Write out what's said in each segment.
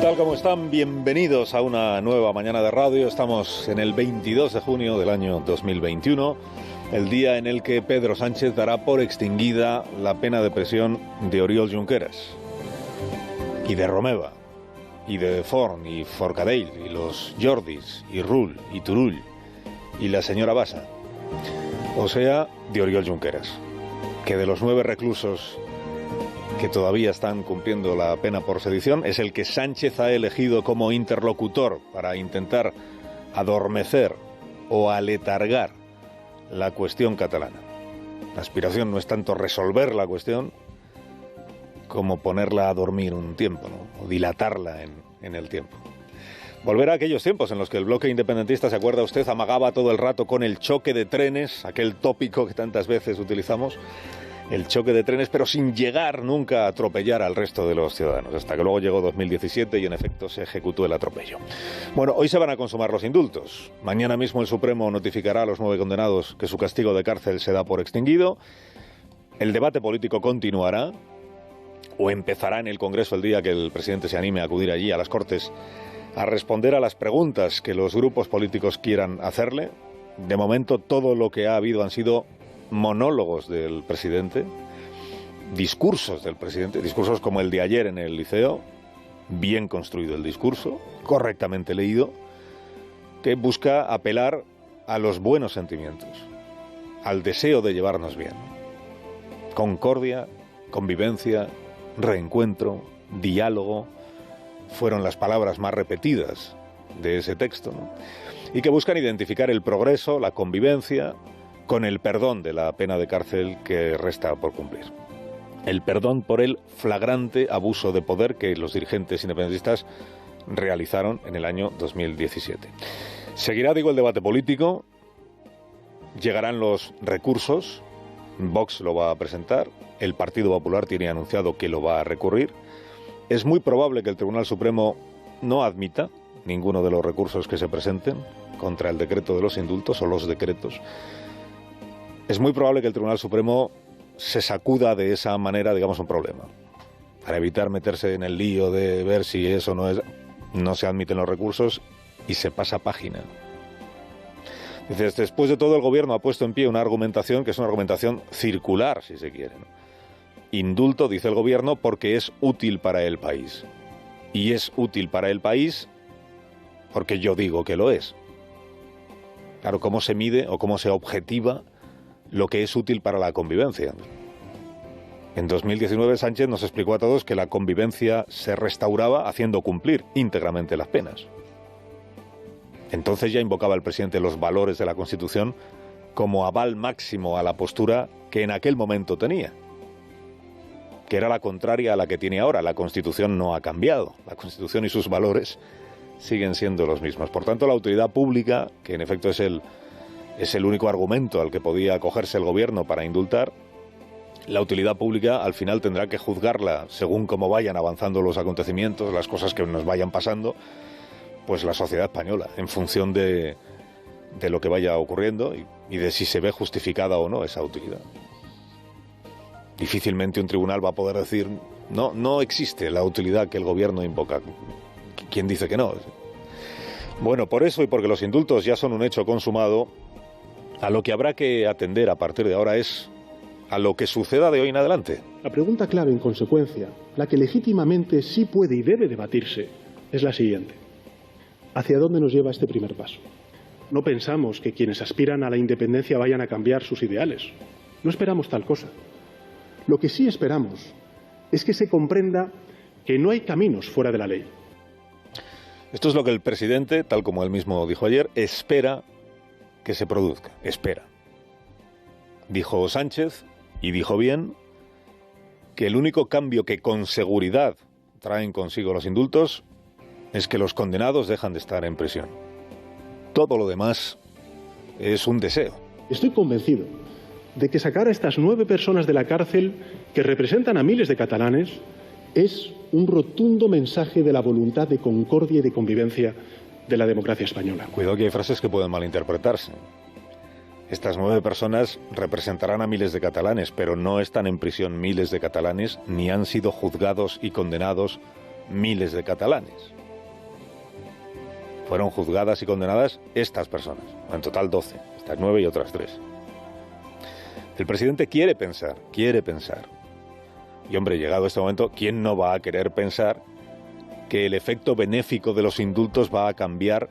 tal? ¿Cómo están? Bienvenidos a una nueva mañana de radio. Estamos en el 22 de junio del año 2021, el día en el que Pedro Sánchez dará por extinguida la pena de prisión de Oriol Junqueras y de Romeva y de Forn y Forcadell y los Jordis y Rull y Turull y la señora Bassa, o sea, de Oriol Junqueras, que de los 9 reclusos que todavía están cumpliendo la pena por sedición es el que Sánchez ha elegido como interlocutor para intentar adormecer o aletargar la cuestión catalana. La aspiración no es tanto resolver la cuestión como ponerla a dormir un tiempo, ¿no? O dilatarla en el tiempo. Volver a aquellos tiempos en los que el bloque independentista, ¿se acuerda usted?, amagaba todo el rato con el choque de trenes, aquel tópico que tantas veces utilizamos, el choque de trenes, pero sin llegar nunca a atropellar al resto de los ciudadanos, hasta que luego llegó 2017 y en efecto se ejecutó el atropello. Bueno, hoy se van a consumar los indultos. Mañana mismo el Supremo notificará a los 9 condenados que su castigo de cárcel se da por extinguido. El debate político continuará, o empezará en el Congreso el día que el presidente se anime a acudir allí a las Cortes a responder a las preguntas que los grupos políticos quieran hacerle. De momento todo lo que ha habido han sido monólogos del presidente, discursos del presidente, discursos como el de ayer en el Liceo, bien construido el discurso, correctamente leído, que busca apelar a los buenos sentimientos, al deseo de llevarnos bien. Concordia, convivencia, reencuentro, diálogo, fueron las palabras más repetidas de ese texto, ¿no? Y que buscan identificar el progreso, la convivencia, con el perdón de la pena de cárcel que resta por cumplir. El perdón por el flagrante abuso de poder que los dirigentes independentistas realizaron en el año 2017. Seguirá, digo, el debate político, llegarán los recursos, Vox lo va a presentar, el Partido Popular tiene anunciado que lo va a recurrir. Es muy probable que el Tribunal Supremo no admita ninguno de los recursos que se presenten contra el decreto de los indultos o los decretos. Es muy probable que el Tribunal Supremo se sacuda de esa manera, digamos, un problema. Para evitar meterse en el lío de ver si eso no se admiten los recursos y se pasa página. Dices, después de todo el Gobierno ha puesto en pie una argumentación que es una argumentación circular, si se quiere, ¿no? Indulto, dice el Gobierno, porque es útil para el país. Y es útil para el país porque yo digo que lo es. Claro, ¿cómo se mide o cómo se objetiva lo que es útil para la convivencia? En 2019 Sánchez nos explicó a todos que la convivencia se restauraba haciendo cumplir íntegramente las penas. Entonces ya invocaba el presidente los valores de la Constitución como aval máximo a la postura que en aquel momento tenía, que era la contraria a la que tiene ahora. La Constitución no ha cambiado, la Constitución y sus valores siguen siendo los mismos. Por tanto, la utilidad pública, que en efecto es el único argumento al que podía acogerse el Gobierno para indultar, la utilidad pública al final tendrá que juzgarla según cómo vayan avanzando los acontecimientos, las cosas que nos vayan pasando, pues la sociedad española, en función de lo que vaya ocurriendo y de si se ve justificada o no esa utilidad. Difícilmente un tribunal va a poder decir no existe la utilidad que el Gobierno invoca. ¿Quién dice que no? Bueno, por eso y porque los indultos ya son un hecho consumado, a lo que habrá que atender a partir de ahora es a lo que suceda de hoy en adelante. La pregunta clave, en consecuencia, la que legítimamente sí puede y debe debatirse, es la siguiente. ¿Hacia dónde nos lleva este primer paso? No pensamos que quienes aspiran a la independencia vayan a cambiar sus ideales. No esperamos tal cosa. Lo que sí esperamos es que se comprenda que no hay caminos fuera de la ley. Esto es lo que el presidente, tal como él mismo dijo ayer, espera que se produzca. Espera. Dijo Sánchez, y dijo bien, que el único cambio que con seguridad traen consigo los indultos es que los condenados dejan de estar en prisión. Todo lo demás es un deseo. Estoy convencido de que sacar a estas 9 personas de la cárcel, que representan a miles de catalanes, es un rotundo mensaje de la voluntad de concordia y de convivencia de la democracia española. Cuidado que hay frases que pueden malinterpretarse. Estas 9 personas representarán a miles de catalanes, pero no están en prisión miles de catalanes, ni han sido juzgados y condenados miles de catalanes. fueron juzgadas y condenadas estas personas, en total 12, estas 9 y otras 3. El presidente quiere pensar, y hombre, llegado este momento, ¿quién no va a querer pensar que el efecto benéfico de los indultos va a cambiar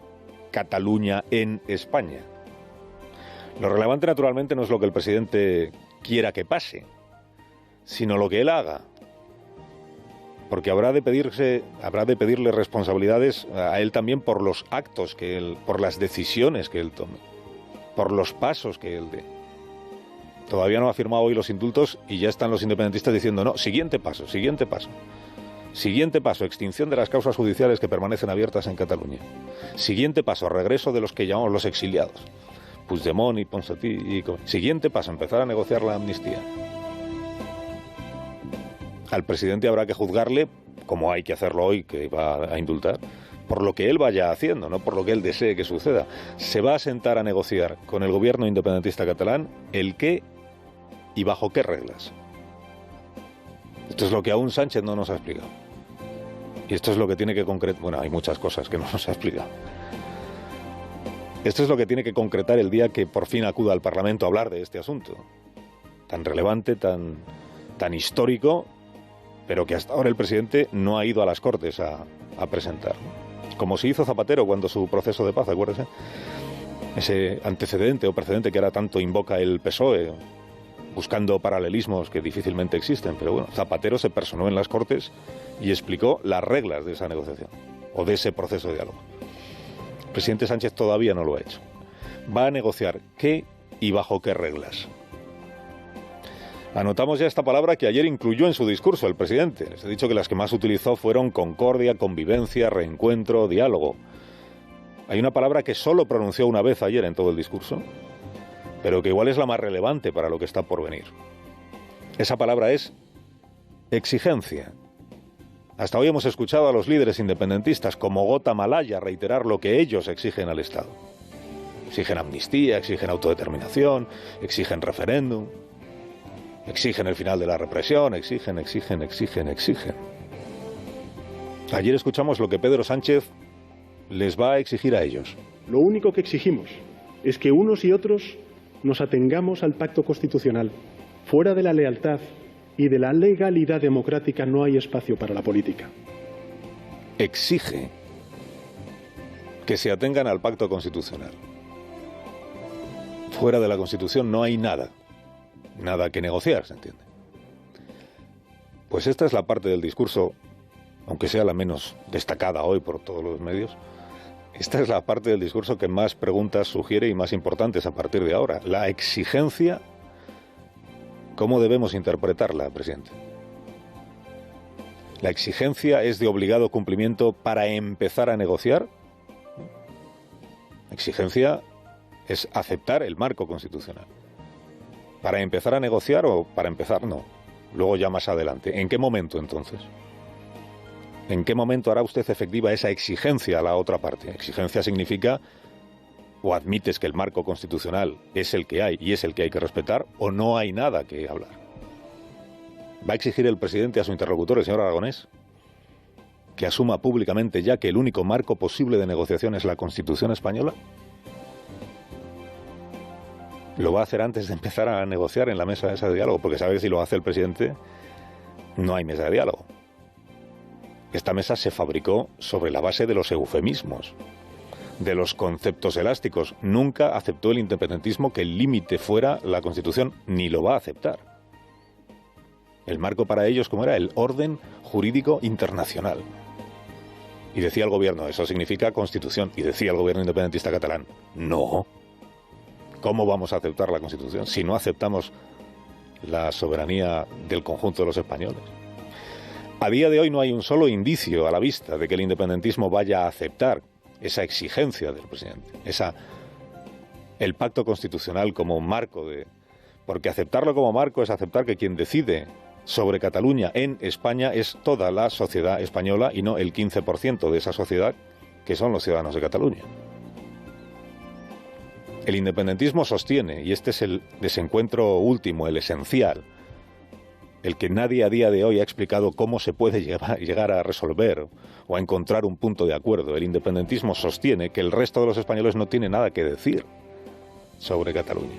Cataluña en España? Lo relevante, naturalmente, no es lo que el presidente quiera que pase, sino lo que él haga. Porque habrá de pedirle responsabilidades a él también por los actos que él, por las decisiones que él tome, por los pasos que él dé. Todavía no ha firmado hoy los indultos y ya están los independentistas diciendo, no, siguiente paso. Siguiente paso, extinción de las causas judiciales que permanecen abiertas en Cataluña. Siguiente paso, regreso de los que llamamos los exiliados. Puigdemont y Ponsatí. Siguiente paso, empezar a negociar la amnistía. Al presidente habrá que juzgarle, como hay que hacerlo hoy, que va a indultar, por lo que él vaya haciendo, no por lo que él desee que suceda. Se va a sentar a negociar con el gobierno independentista catalán el qué y bajo qué reglas. Esto es lo que aún Sánchez no nos ha explicado. Y esto es lo que tiene que concretar... Bueno, hay muchas cosas que no nos ha explicado. Esto es lo que tiene que concretar el día que por fin acuda al Parlamento a hablar de este asunto. Tan relevante, tan histórico, pero que hasta ahora el presidente no ha ido a las Cortes a presentar. Como se hizo Zapatero cuando su proceso de paz, acuérdese. Ese antecedente o precedente que ahora tanto invoca el PSOE, buscando paralelismos que difícilmente existen. Pero bueno, Zapatero se personó en las Cortes y explicó las reglas de esa negociación o de ese proceso de diálogo. El presidente Sánchez todavía no lo ha hecho. Va a negociar qué y bajo qué reglas. Anotamos ya esta palabra que ayer incluyó en su discurso el presidente. Les he dicho que las que más utilizó fueron concordia, convivencia, reencuentro, diálogo. Hay una palabra que solo pronunció una vez ayer en todo el discurso, pero que igual es la más relevante para lo que está por venir. Esa palabra es exigencia. Hasta hoy hemos escuchado a los líderes independentistas como Gota Malaya reiterar lo que ellos exigen al Estado. Exigen amnistía, exigen autodeterminación, exigen referéndum. Exigen el final de la represión, exigen. Ayer escuchamos lo que Pedro Sánchez les va a exigir a ellos. Lo único que exigimos es que unos y otros nos atengamos al pacto constitucional. Fuera de la lealtad y de la legalidad democrática no hay espacio para la política. Exige que se atengan al pacto constitucional. Fuera de la Constitución no hay nada que negociar, ¿se entiende? Pues esta es la parte del discurso, aunque sea la menos destacada hoy por todos los medios, esta es la parte del discurso que más preguntas sugiere y más importantes a partir de ahora. La exigencia, ¿cómo debemos interpretarla, presidente? ¿La exigencia es de obligado cumplimiento para empezar a negociar? La exigencia es aceptar el marco constitucional. ¿Para empezar a negociar o para empezar no? Luego ya más adelante. ¿En qué momento entonces? ¿En qué momento hará usted efectiva esa exigencia a la otra parte? Exigencia significa o admites que el marco constitucional es el que hay y es el que hay que respetar, o no hay nada que hablar. ¿Va a exigir el presidente a su interlocutor, el señor Aragonés, que asuma públicamente ya que el único marco posible de negociación es la Constitución española? ¿Lo va a hacer antes de empezar a negociar en la mesa esa de diálogo? Porque sabe que si lo hace el presidente, no hay mesa de diálogo. Esta mesa se fabricó sobre la base de los eufemismos, de los conceptos elásticos. Nunca aceptó el independentismo que el límite fuera la Constitución, ni lo va a aceptar. El marco para ellos, ¿cómo era? El orden jurídico internacional. Y decía el gobierno, eso significa Constitución. Y decía el gobierno independentista catalán, no. ¿Cómo vamos a aceptar la Constitución si no aceptamos la soberanía del conjunto de los españoles? A día de hoy no hay un solo indicio a la vista de que el independentismo vaya a aceptar esa exigencia del presidente, el pacto constitucional como marco porque aceptarlo como marco es aceptar que quien decide sobre Cataluña en España es toda la sociedad española y no el 15% de esa sociedad que son los ciudadanos de Cataluña. El independentismo sostiene, y este es el desencuentro último, el esencial, el que nadie a día de hoy ha explicado cómo se puede llegar a resolver o a encontrar un punto de acuerdo. El independentismo sostiene que el resto de los españoles no tiene nada que decir sobre Cataluña.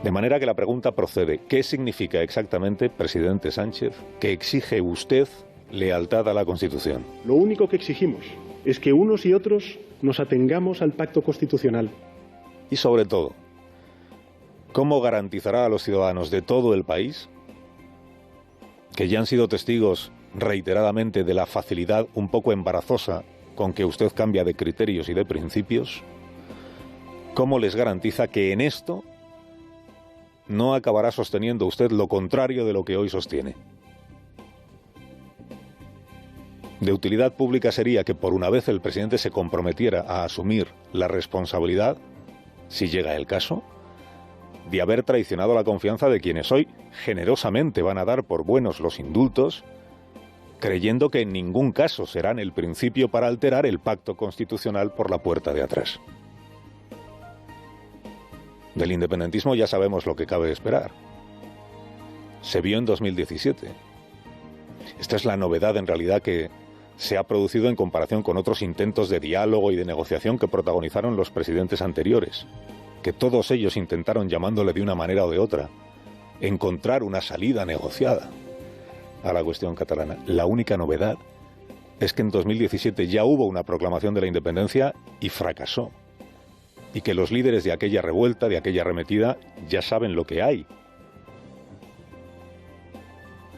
De manera que la pregunta procede: ¿qué significa exactamente, presidente Sánchez, que exige usted lealtad a la Constitución? Lo único que exigimos es que unos y otros nos atengamos al pacto constitucional. Y sobre todo, ¿cómo garantizará a los ciudadanos de todo el país, que ya han sido testigos reiteradamente de la facilidad un poco embarazosa con que usted cambia de criterios y de principios, cómo les garantiza que en esto no acabará sosteniendo usted lo contrario de lo que hoy sostiene? De utilidad pública sería que por una vez el presidente se comprometiera a asumir la responsabilidad, si llega el caso, de haber traicionado la confianza de quienes hoy generosamente van a dar por buenos los indultos, creyendo que en ningún caso serán el principio para alterar el pacto constitucional por la puerta de atrás. Del independentismo ya sabemos lo que cabe esperar. Se vio en 2017. Esta es la novedad en realidad que se ha producido en comparación con otros intentos de diálogo y de negociación que protagonizaron los presidentes anteriores, que todos ellos intentaron, llamándole de una manera o de otra, encontrar una salida negociada a la cuestión catalana. La única novedad es que en 2017 ya hubo una proclamación de la independencia y fracasó. Y que los líderes de aquella revuelta, de aquella arremetida, ya saben lo que hay.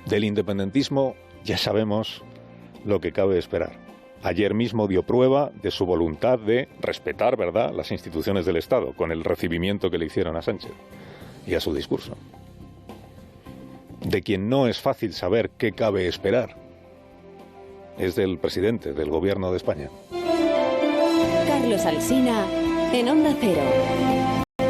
Del independentismo ya sabemos lo que cabe esperar. Ayer mismo dio prueba de su voluntad de respetar, ¿verdad?, las instituciones del Estado, con el recibimiento que le hicieron a Sánchez y a su discurso. De quien no es fácil saber qué cabe esperar es del presidente del Gobierno de España. Carlos Alsina, en Onda Cero.